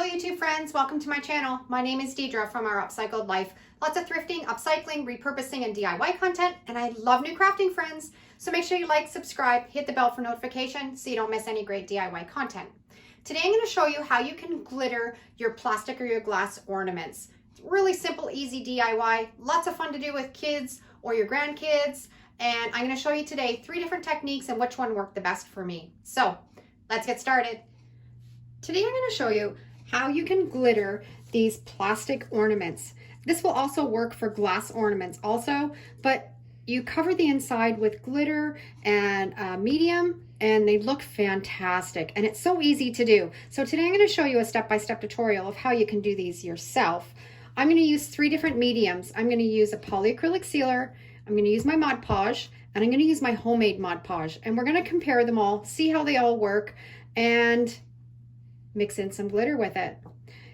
Hello YouTube friends, welcome to my channel. My name is Deidre from our Upcycled Life. Lots of thrifting, upcycling, repurposing, and DIY content, and I love new crafting friends. So make sure you like, subscribe, hit the bell for notification so you don't miss any great DIY content. Today I'm going to show you how you can glitter your plastic or your glass ornaments. It's really simple, easy DIY, lots of fun to do with kids or your grandkids, and I'm going to show you today 3 different techniques and which one worked the best for me. So let's get started. Today I'm going to show you how you can glitter these plastic ornaments. This will also work for glass ornaments also, but you cover the inside with glitter and medium and they look fantastic and it's so easy to do. So today I'm going to show you a step-by-step tutorial of how you can do these yourself. I'm going to use 3 different mediums. I'm going to use a polyacrylic sealer, I'm going to use my Mod Podge, and I'm going to use my homemade Mod Podge, and we're going to compare them all, see how they all work, and mix in some glitter with it.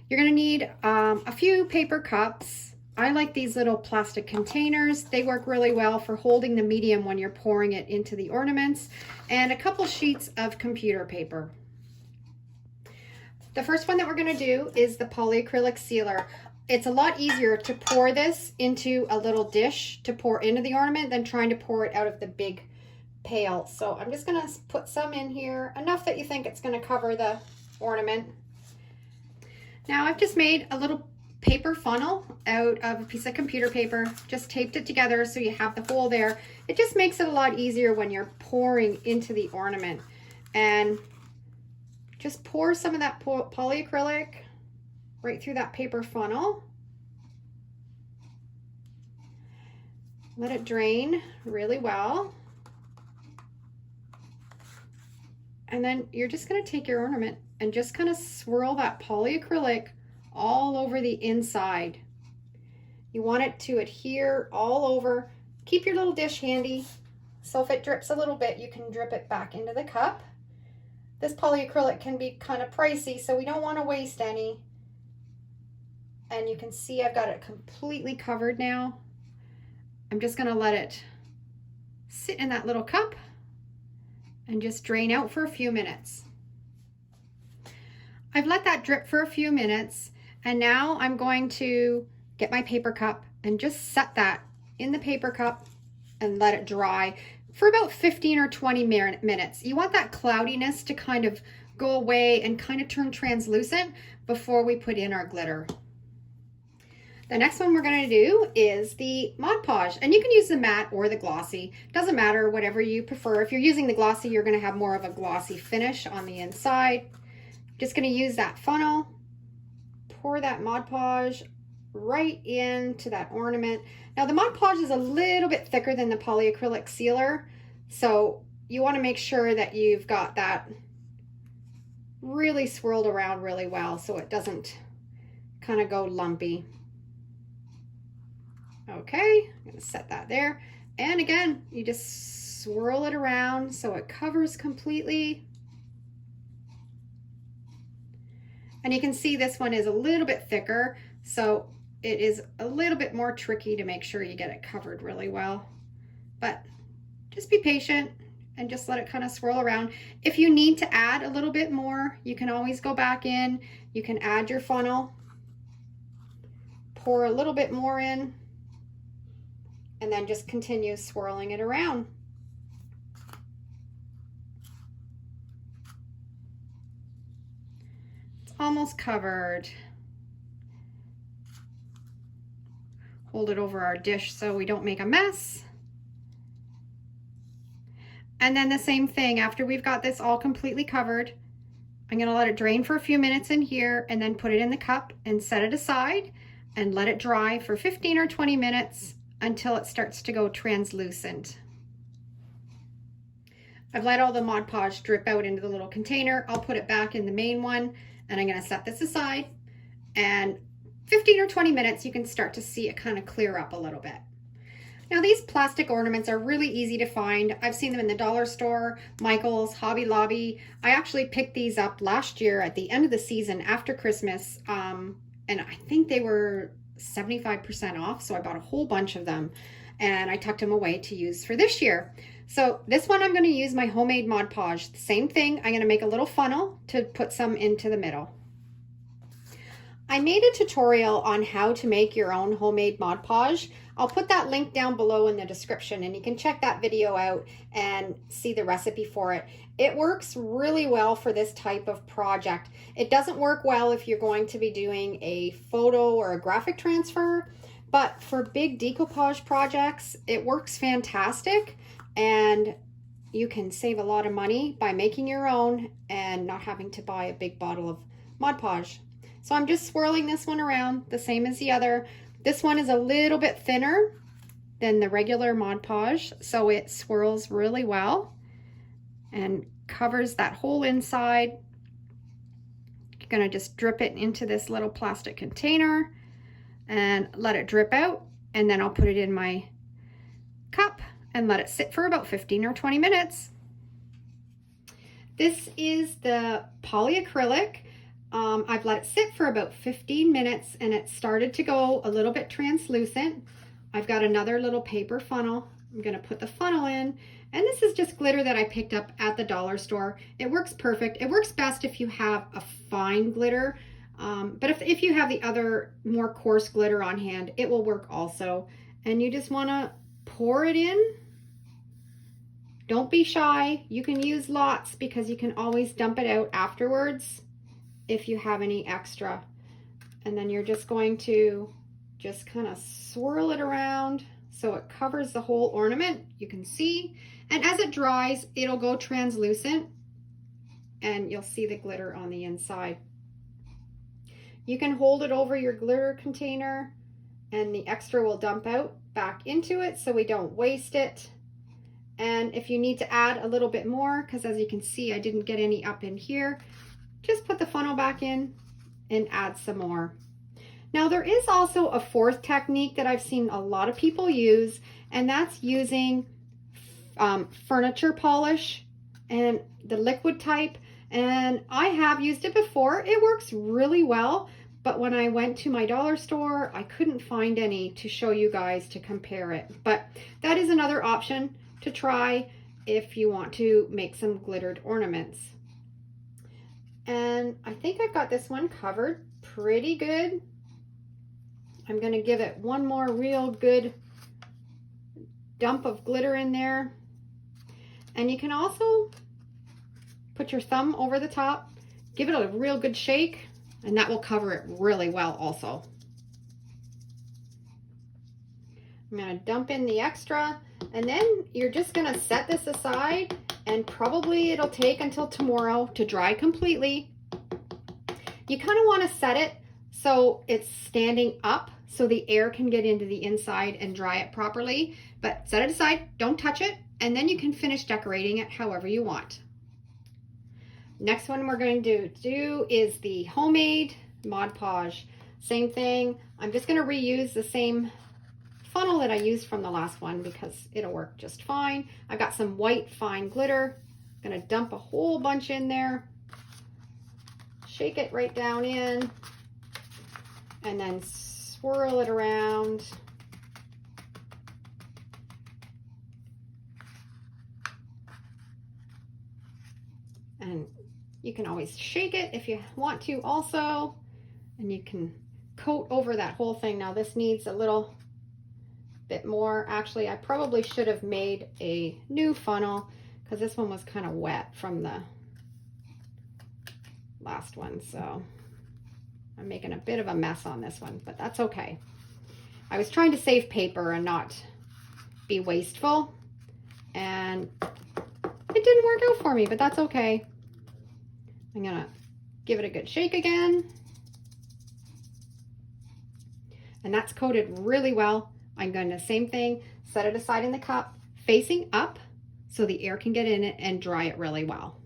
You're going to need a few paper cups. I like these little plastic containers. They work really well for holding the medium when you're pouring it into the ornaments, and a couple sheets of computer paper. The first one that we're going to do is the polyacrylic sealer. It's a lot easier to pour this into a little dish to pour into the ornament than trying to pour it out of the big pail. So I'm just going to put some in here, enough that you think it's going to cover the ornament. Now I've just made a little paper funnel out of a piece of computer paper, just taped it together so you have the hole there. It just makes it a lot easier when you're pouring into the ornament. And just pour some of that polyacrylic right through that paper funnel. Let it drain really well. And then you're just going to take your ornament and just kind of swirl that polyacrylic all over the inside. You want it to adhere all over. Keep your little dish handy, so if it drips a little bit, you can drip it back into the cup. This polyacrylic can be kind of pricey, so we don't want to waste any. And you can see I've got it completely covered now. I'm just going to let it sit in that little cup and just drain out for a few minutes. I've let that drip for a few minutes, and now I'm going to get my paper cup and just set that in the paper cup and let it dry for about 15 or 20 minutes. You want that cloudiness to kind of go away and kind of turn translucent before we put in our glitter. The next one we're going to do is the Mod Podge, and you can use the matte or the glossy. Doesn't matter, whatever you prefer. If you're using the glossy, you're going to have more of a glossy finish on the inside. Just going to use that funnel, pour that Mod Podge right into that ornament. Now the Mod Podge is a little bit thicker than the polyacrylic sealer, so you want to make sure that you've got that really swirled around really well so it doesn't kind of go lumpy. Okay, I'm going to set that there. And again, you just swirl it around so it covers completely. And you can see this one is a little bit thicker, so it is a little bit more tricky to make sure you get it covered really well. But just be patient and just let it kind of swirl around. If you need to add a little bit more, you can always go back in. You can add your funnel, pour a little bit more in, and then just continue swirling it around. It's almost covered. Hold it over our dish so we don't make a mess. And then the same thing, after we've got this all completely covered, I'm going to let it drain for a few minutes in here and then put it in the cup and set it aside and let it dry for 15 or 20 minutes until it starts to go translucent. I've let all the Mod Podge drip out into the little container. I'll put it back in the main one, and I'm going to set this aside, and 15 or 20 minutes you can start to see it kind of clear up a little bit. Now these plastic ornaments are really easy to find. I've seen them in the dollar store, Michael's, Hobby Lobby. I actually picked these up last year at the end of the season after Christmas, and I think they were 75% off, so I bought a whole bunch of them and I tucked them away to use for this year. So this one I'm going to use my homemade Mod Podge. Same thing, I'm going to make a little funnel to put some into the middle. I made a tutorial on how to make your own homemade Mod Podge. I'll put that link down below in the description and you can check that video out and see the recipe for it. It works really well for this type of project. It doesn't work well if you're going to be doing a photo or a graphic transfer, but for big decoupage projects, it works fantastic, and you can save a lot of money by making your own and not having to buy a big bottle of Mod Podge. So I'm just swirling this one around the same as the other. This one is a little bit thinner than the regular Mod Podge, so it swirls really well and covers that whole inside. You're gonna just drip it into this little plastic container and let it drip out, and then I'll put it in my cup and let it sit for about 15 or 20 minutes. This is the polyacrylic. I've let it sit for about 15 minutes and it started to go a little bit translucent. I've got another little paper funnel. I'm gonna put the funnel in, and this is just glitter that I picked up at the dollar store. It works perfect. It works best if you have a fine glitter, but if you have the other more coarse glitter on hand, it will work also. And you just wanna pour it in. Don't be shy. You can use lots because you can always dump it out afterwards if you have any extra. And then you're just going to just kind of swirl it around so it covers the whole ornament. You can see, and as it dries, it'll go translucent and you'll see the glitter on the inside. You can hold it over your glitter container and the extra will dump out back into it so we don't waste it. And if you need to add a little bit more, because as you can see, I didn't get any up in here, just put the funnel back in and add some more. Now there is also a fourth technique that I've seen a lot of people use, and that's using furniture polish and the liquid type. And I have used it before. It works really well, but when I went to my dollar store, I couldn't find any to show you guys to compare it. But that is another option to try if you want to make some glittered ornaments. And I think I've got this one covered pretty good. I'm going to give it one more real good dump of glitter in there. And you can also put your thumb over the top, give it a real good shake, and that will cover it really well also. I'm going to dump in the extra, and then you're just going to set this aside, and probably it'll take until tomorrow to dry completely. You kind of want to set it so it's standing up so the air can get into the inside and dry it properly, but set it aside, don't touch it, and then you can finish decorating it however you want. Next one we're going to do is the homemade Mod Podge. Same thing. I'm just going to reuse the same funnel that I used from the last one because it'll work just fine. I've got some white fine glitter. I'm going to dump a whole bunch in there, shake it right down in, and then swirl it around. And you can always shake it if you want to also, and you can coat over that whole thing. Now this needs a little bit more. Actually, I probably should have made a new funnel because this one was kind of wet from the last one. So I'm making a bit of a mess on this one, but that's okay. I was trying to save paper and not be wasteful, and it didn't work out for me, but that's okay. I'm gonna give it a good shake again. And that's coated really well. I'm going to, same thing, set it aside in the cup, facing up so the air can get in it and dry it really well.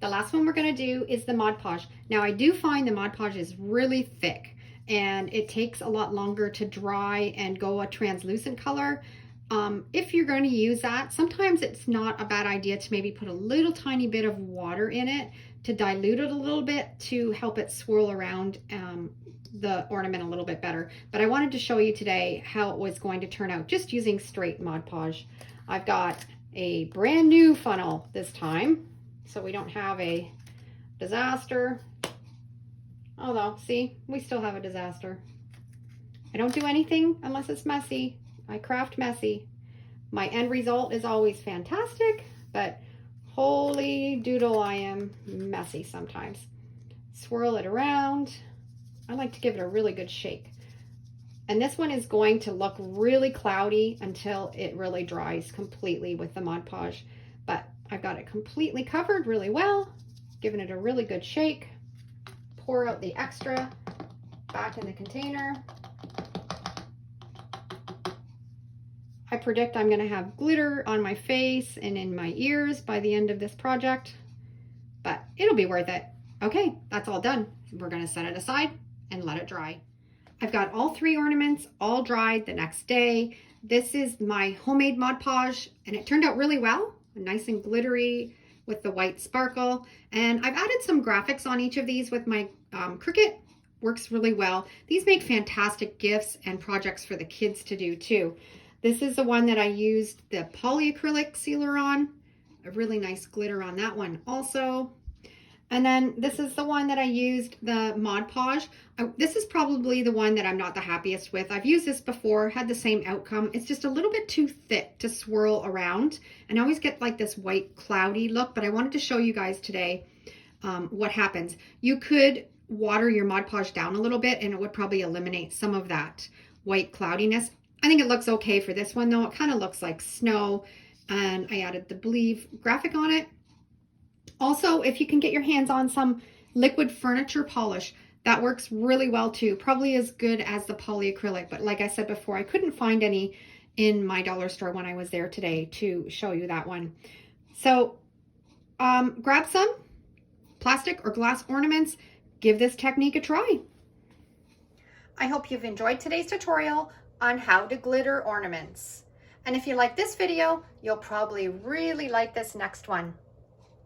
The last one we're going to do is the Mod Podge. Now I do find the Mod Podge is really thick and it takes a lot longer to dry and go a translucent color. If you're going to use that, sometimes it's not a bad idea to maybe put a little tiny bit of water in it to dilute it a little bit to help it swirl around the ornament a little bit better. But I wanted to show you today how it was going to turn out just using straight Mod Podge. I've got a brand new funnel this time, so we don't have a disaster. Although, see, we still have a disaster. I don't do anything unless it's messy. I craft messy. My end result is always fantastic, but holy doodle, I am messy sometimes. Swirl it around. I like to give it a really good shake. And this one is going to look really cloudy until it really dries completely with the Mod Podge. But I've got it completely covered really well, giving it a really good shake. Pour out the extra back in the container. I predict I'm going to have glitter on my face and in my ears by the end of this project, but it'll be worth it. Okay, that's all done. We're going to set it aside and let it dry. I've got all 3 ornaments all dried the next day. This is my homemade Mod Podge, and it turned out really well, nice and glittery with the white sparkle. And I've added some graphics on each of these with my Cricut. Works really well. These make fantastic gifts and projects for the kids to do too. This is the one that I used the Polyacrylic Sealer on. A really nice glitter on that one also. And then this is the one that I used the Mod Podge. This is probably the one that I'm not the happiest with. I've used this before, had the same outcome. It's just a little bit too thick to swirl around. And I always get like this white cloudy look, but I wanted to show you guys today what happens. You could water your Mod Podge down a little bit and it would probably eliminate some of that white cloudiness. I think it looks okay for this one though. It kind of looks like snow, and I added the Believe graphic on it. Also, if you can get your hands on some liquid furniture polish, that works really well too. Probably as good as the polyacrylic, but like I said before, I couldn't find any in my dollar store when I was there today to show you that one. So grab some plastic or glass ornaments. Give this technique a try. I hope you've enjoyed today's tutorial on how to glitter ornaments. And if you like this video, you'll probably really like this next one.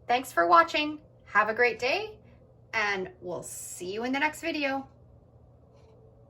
Thanks for watching. Have a great day, and we'll see you in the next video.